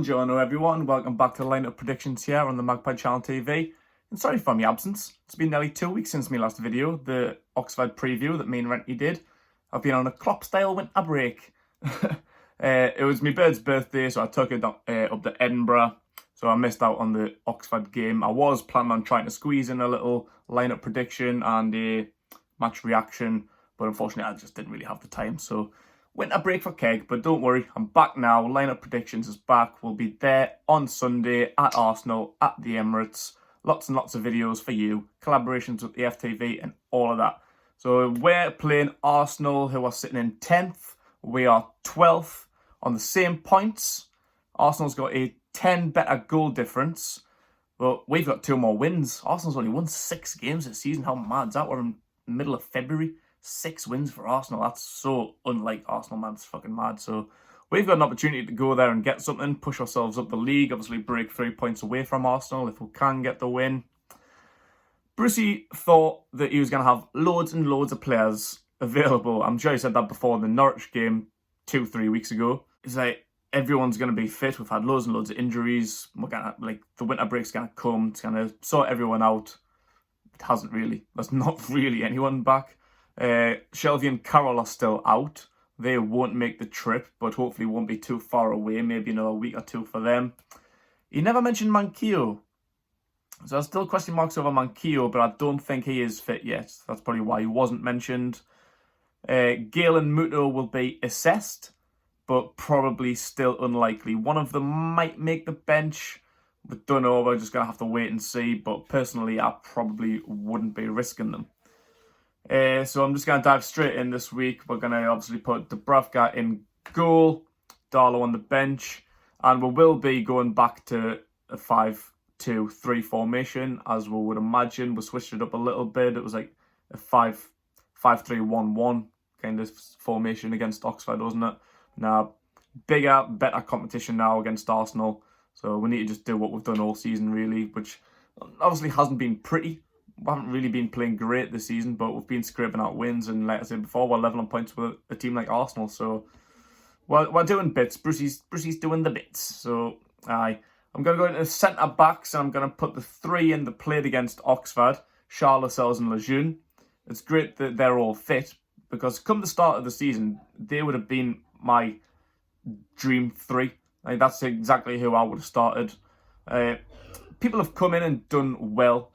Buongiorno everyone, welcome back to Lineup Predictions here on the Magpie channel TV. And sorry for my absence, it's been nearly 2 weeks since my last video, the Oxford preview that me and Renty did. I've been on a Klopp-style winter break. It was my bird's birthday, so I took it up to Edinburgh, so I missed out on the Oxford game. I was planning on trying to squeeze in a little lineup prediction and a match reaction, but unfortunately I just didn't really have the time, so winter break for keg. But don't worry, I'm back now. Lineup Predictions is back. We'll be there on Sunday at Arsenal, at the Emirates. Lots and lots of videos for you, collaborations with the FTV and all of that. So we're playing Arsenal, who are sitting in 10th. We are 12th on the same points. Arsenal's got a 10 better goal difference, but we've got 2 more wins. Arsenal's only won 6 games this season. How mad's that? We're in the middle of February. 6 wins for Arsenal. That's so unlike Arsenal, man. It's fucking mad. So we've got an opportunity to go there and get something, push ourselves up the league, obviously break 3 points away from Arsenal if we can get the win. Brucey thought that he was going to have loads and loads of players available. I'm sure he said that before the Norwich game 2-3 weeks ago. He's like, everyone's going to be fit. We've had loads and loads of injuries. We're gonna, the winter break's going to come. It's going to sort everyone out. It hasn't really. There's not really anyone back. Shelby and Carroll are still out. They won't make the trip, but hopefully won't be too far away. Maybe another week or 2 for them. He never mentioned Manquillo. So there's still question marks over Manquillo, but I don't think he is fit yet. That's probably why he wasn't mentioned. Gale and Muto will be assessed, but probably still unlikely. One of them might make the bench, but don't know. We're just going to have to wait and see. But personally, I probably wouldn't be risking them. So I'm just going to dive straight in this week. We're going to obviously put Dubravka in goal, Darlow on the bench, and we will be going back to a 5-2-3 formation, as we would imagine. We switched it up a little bit. It was like a 5-3-1-1 kind of formation against Oxford, wasn't it? Now, bigger, better competition now against Arsenal. So we need to just do what we've done all season, really, which obviously hasn't been pretty. We haven't really been playing great this season, but we've been scraping out wins. And like I said before, we're level on points with a team like Arsenal. So we're doing bits. Brucey's doing the bits. So I'm going to go into centre-backs, and I'm going to put the 3 in that played against Oxford, Charles, Lascelles and Lejeune. It's great that they're all fit, because come the start of the season, they would have been my dream 3. Like, that's exactly who I would have started. People have come in and done well.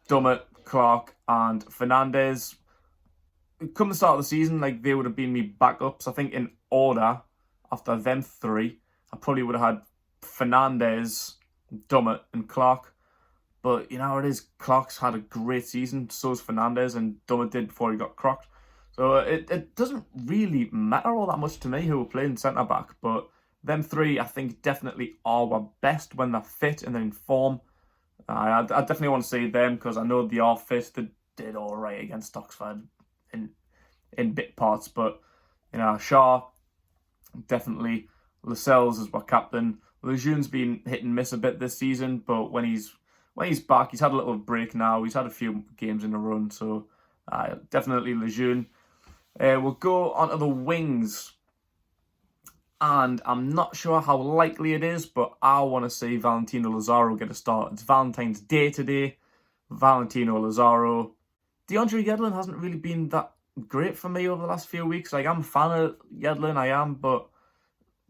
Dummett, Clark and Fernandez. Come the start of the season, like, they would have been me backups. I think in order, after them 3, I probably would have had Fernandez, Dummett and Clark. But you know how it is, Clark's had a great season, so's Fernandez, and Dummett did before he got crocked. So it doesn't really matter all that much to me who we're playing centre-back, but them 3, I think, definitely are our best when they're fit and they're in form. I definitely want to see them, because I know they are fit. They did all right against Oxford in bit parts, but you know, Shaw, definitely. Lascelles is our captain. Lejeune's been hit and miss a bit this season, but when he's back, he's had a little break now. He's had a few games in a run, so definitely Lejeune. We'll go onto the wings. And I'm not sure how likely it is, but I want to see Valentino Lazaro get a start. It's Valentine's Day today. Valentino Lazaro. DeAndre Yedlin hasn't really been that great for me over the last few weeks. Like, I'm a fan of Yedlin, I am, but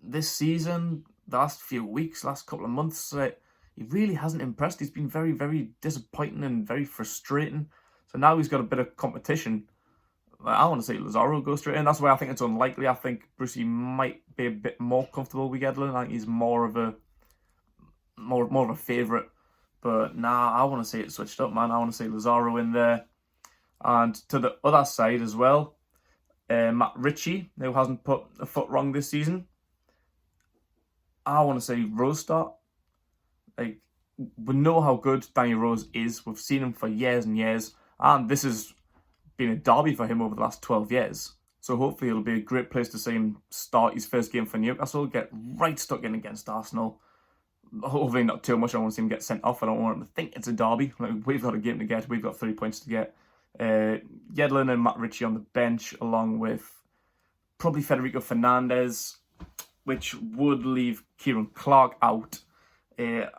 this season, the last few weeks, last couple of months, he really hasn't impressed. He's been very, very disappointing and very frustrating. So now he's got a bit of competition. I want to see Lazaro go straight in. That's why I think it's unlikely. I think Brucey might be a bit more comfortable with Yedlin. I think he's more of a favourite. But nah, I want to see it switched up, man. I want to see Lazaro in there. And to the other side as well, Matt Ritchie, who hasn't put a foot wrong this season. I want to see Rose start. Like, we know how good Danny Rose is. We've seen him for years and years. And this has been a derby for him over the last 12 years. So hopefully it'll be a great place to see him start his first game for Newcastle, get right stuck in against Arsenal. Hopefully not too much. I want to see him get sent off. I don't want him to think it's a derby. Like, we've got a game to get. We've got 3 points to get. Yedlin and Matt Ritchie on the bench, along with probably Federico Fernandez. which would leave Kieran Clark out. Like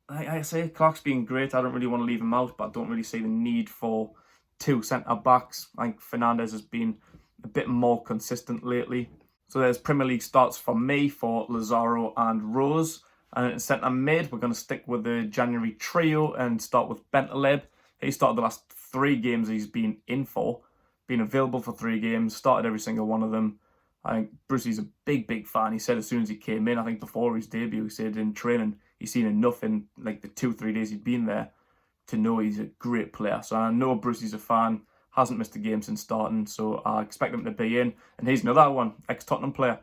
I say, Clark's been great. I don't really want to leave him out, but I don't really see the need for two centre-backs. I think Fernandes has been a bit more consistent lately. So there's Premier League starts for me for Lazaro and Rose. And in centre mid, we're going to stick with the January trio and start with Bentaleb. He started the last 3 games he's been in for, been available for 3 games, started every single one of them. I think Brucey's a big fan. He said as soon as he came in, I think before his debut, he said in training, he's seen enough in like the 2-3 days he'd been there to know he's a great player. So I know Brucey's a fan, hasn't missed a game since starting, so I expect him to be in. And he's another one, ex-Tottenham player.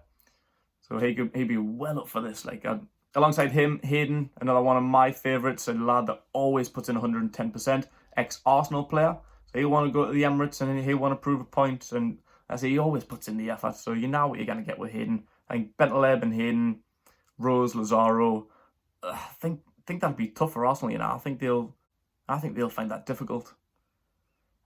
So he'd be well up for this. Like alongside him, Hayden, another one of my favourites, a lad that always puts in 110%, ex-Arsenal player. So he'll want to go to the Emirates and he'll want to prove a point. And I say he always puts in the effort. So you know what you're going to get with Hayden. I think Bentaleb and Hayden, Rose, Lazaro, I think that'd be tough for Arsenal. You know, I think they'll find that difficult.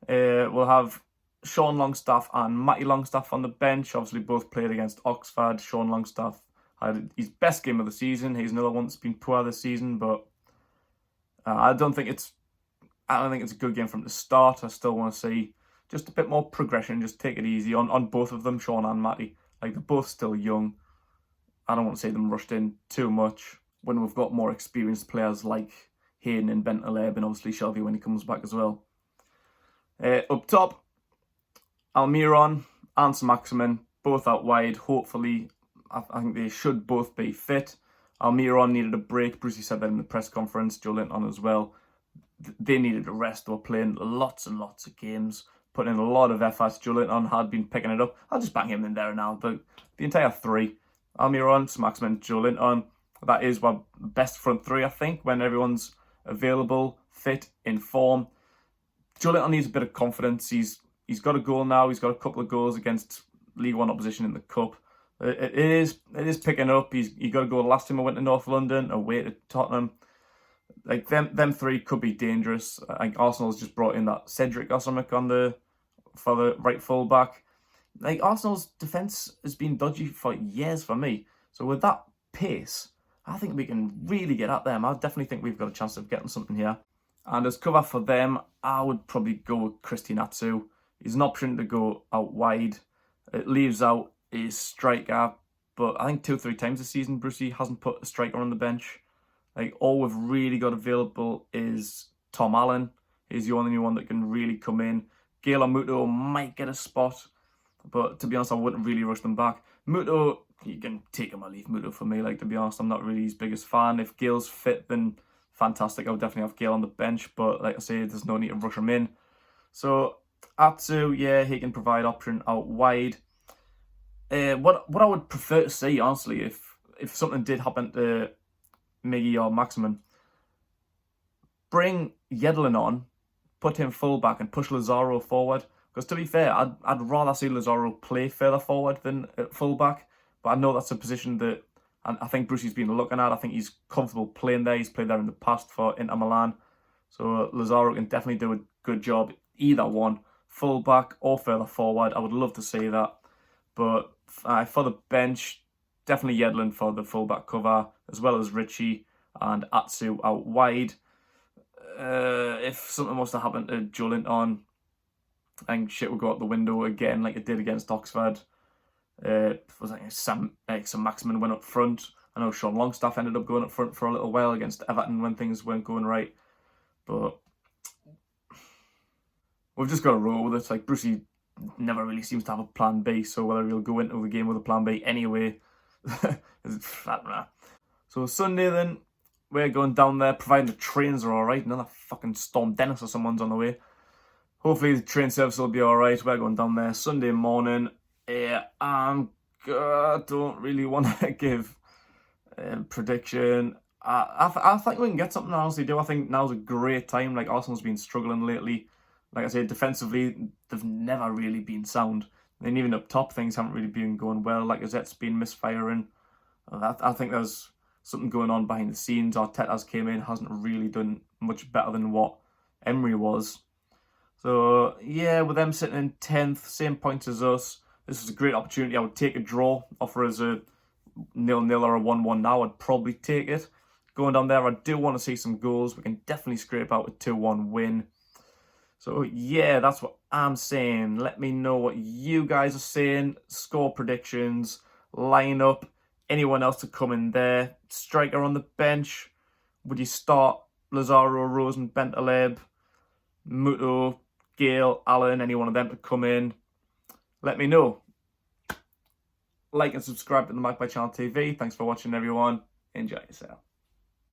We'll have Sean Longstaff and Matty Longstaff on the bench. Obviously, both played against Oxford. Sean Longstaff had his best game of the season. He's another one that's been poor this season, but I don't think it's a good game from the start. I still want to see just a bit more progression. Just take it easy on both of them, Sean and Matty. Like, they're both still young. I don't want to see them rushed in too much when we've got more experienced players like Hayden and Bentaleb, and obviously Shelby when he comes back as well. Up top, Almiron and Maximin, both out wide. Hopefully, I think they should both be fit. Almiron needed a break. Brucey said that in the press conference. Joe Linton as well. They needed a rest. They were playing lots and lots of games, putting in a lot of effort. Joe Linton had been picking it up. I'll just bang him in there now. The entire 3, Almiron, Maximin, Joe Linton. That is our best front 3, I think, when everyone's available, fit, in form. Joe Linton needs a bit of confidence. He's got a goal now. He's got a couple of goals against League One opposition in the Cup. It is picking up. He got a goal last time I went to North London, away to Tottenham. Like them 3 could be dangerous. I think Arsenal's just brought in that Cedric or something for the right full back. Like, Arsenal's defence has been dodgy for years for me. So with that pace, I think we can really get at them. I definitely think we've got a chance of getting something here. And as cover for them, I would probably go with Christian Atsu. He's an option to go out wide. It leaves out his striker, but I think 2-3 times this season, Brucey hasn't put a striker on the bench. Like, all we've really got available is Tom Allen. He's the only one that can really come in. Gale or Muto might get a spot, but to be honest, I wouldn't really rush them back. Muto, you can take him or leave Muto for me. Like, to be honest, I'm not really his biggest fan. If Gale's fit, then fantastic. I would definitely have Gale on the bench, but like I say, there's no need to rush him in. So Atsu, yeah, he can provide option out wide. What I would prefer to see, honestly, if something did happen to Miggy or Maximin, bring Yedlin on, put him full back and push Lazaro forward. Because to be fair, I'd rather see Lazaro play further forward than at full back. But I know that's a position that I think Brucey's been looking at. I think he's comfortable playing there. He's played there in the past for Inter Milan. So Lazaro can definitely do a good job, either one, full back or further forward. I would love to see that. But for the bench, definitely Yedlin for the full back cover, as well as Richie and Atsu out wide. If something was to happen to Joe Linton, I think shit would go out the window again, like it did against Oxford. Some Maximin went up front. I know Sean Longstaff ended up going up front for a little while against Everton when things weren't going right. But we've just got to roll with it. Like, Brucey never really seems to have a plan B, so whether he'll go into the game with a plan B anyway, I don't know. So Sunday then, we're going down there, providing the trains are alright. Another fucking Storm Dennis or someone's on the way. Hopefully the train service will be alright. We're going down there Sunday morning. I don't really want to give a prediction. I think we can get something, I honestly do. I think now's a great time. Like, Arsenal's been struggling lately. Like I said, defensively, they've never really been sound. And even up top, things haven't really been going well. Like, Azet's been misfiring. I think there's something going on behind the scenes. Arteta's came in, hasn't really done much better than what Emery was. So, yeah, with them sitting in 10th, same points as us, this is a great opportunity. I would take a draw, offer us a 0-0 or a 1-1 now, I'd probably take it. Going down there, I do want to see some goals. We can definitely scrape out a 2-1 win. So yeah, that's what I'm saying. Let me know what you guys are saying. Score predictions, lineup, anyone else to come in there. Striker on the bench. Would you start Lazaro, Rosen, Bentaleb, Muto, Gale, Allen, any one of them to come in? Let me know. Like and subscribe to the Magpie Channel TV. Thanks for watching, everyone. Enjoy yourself.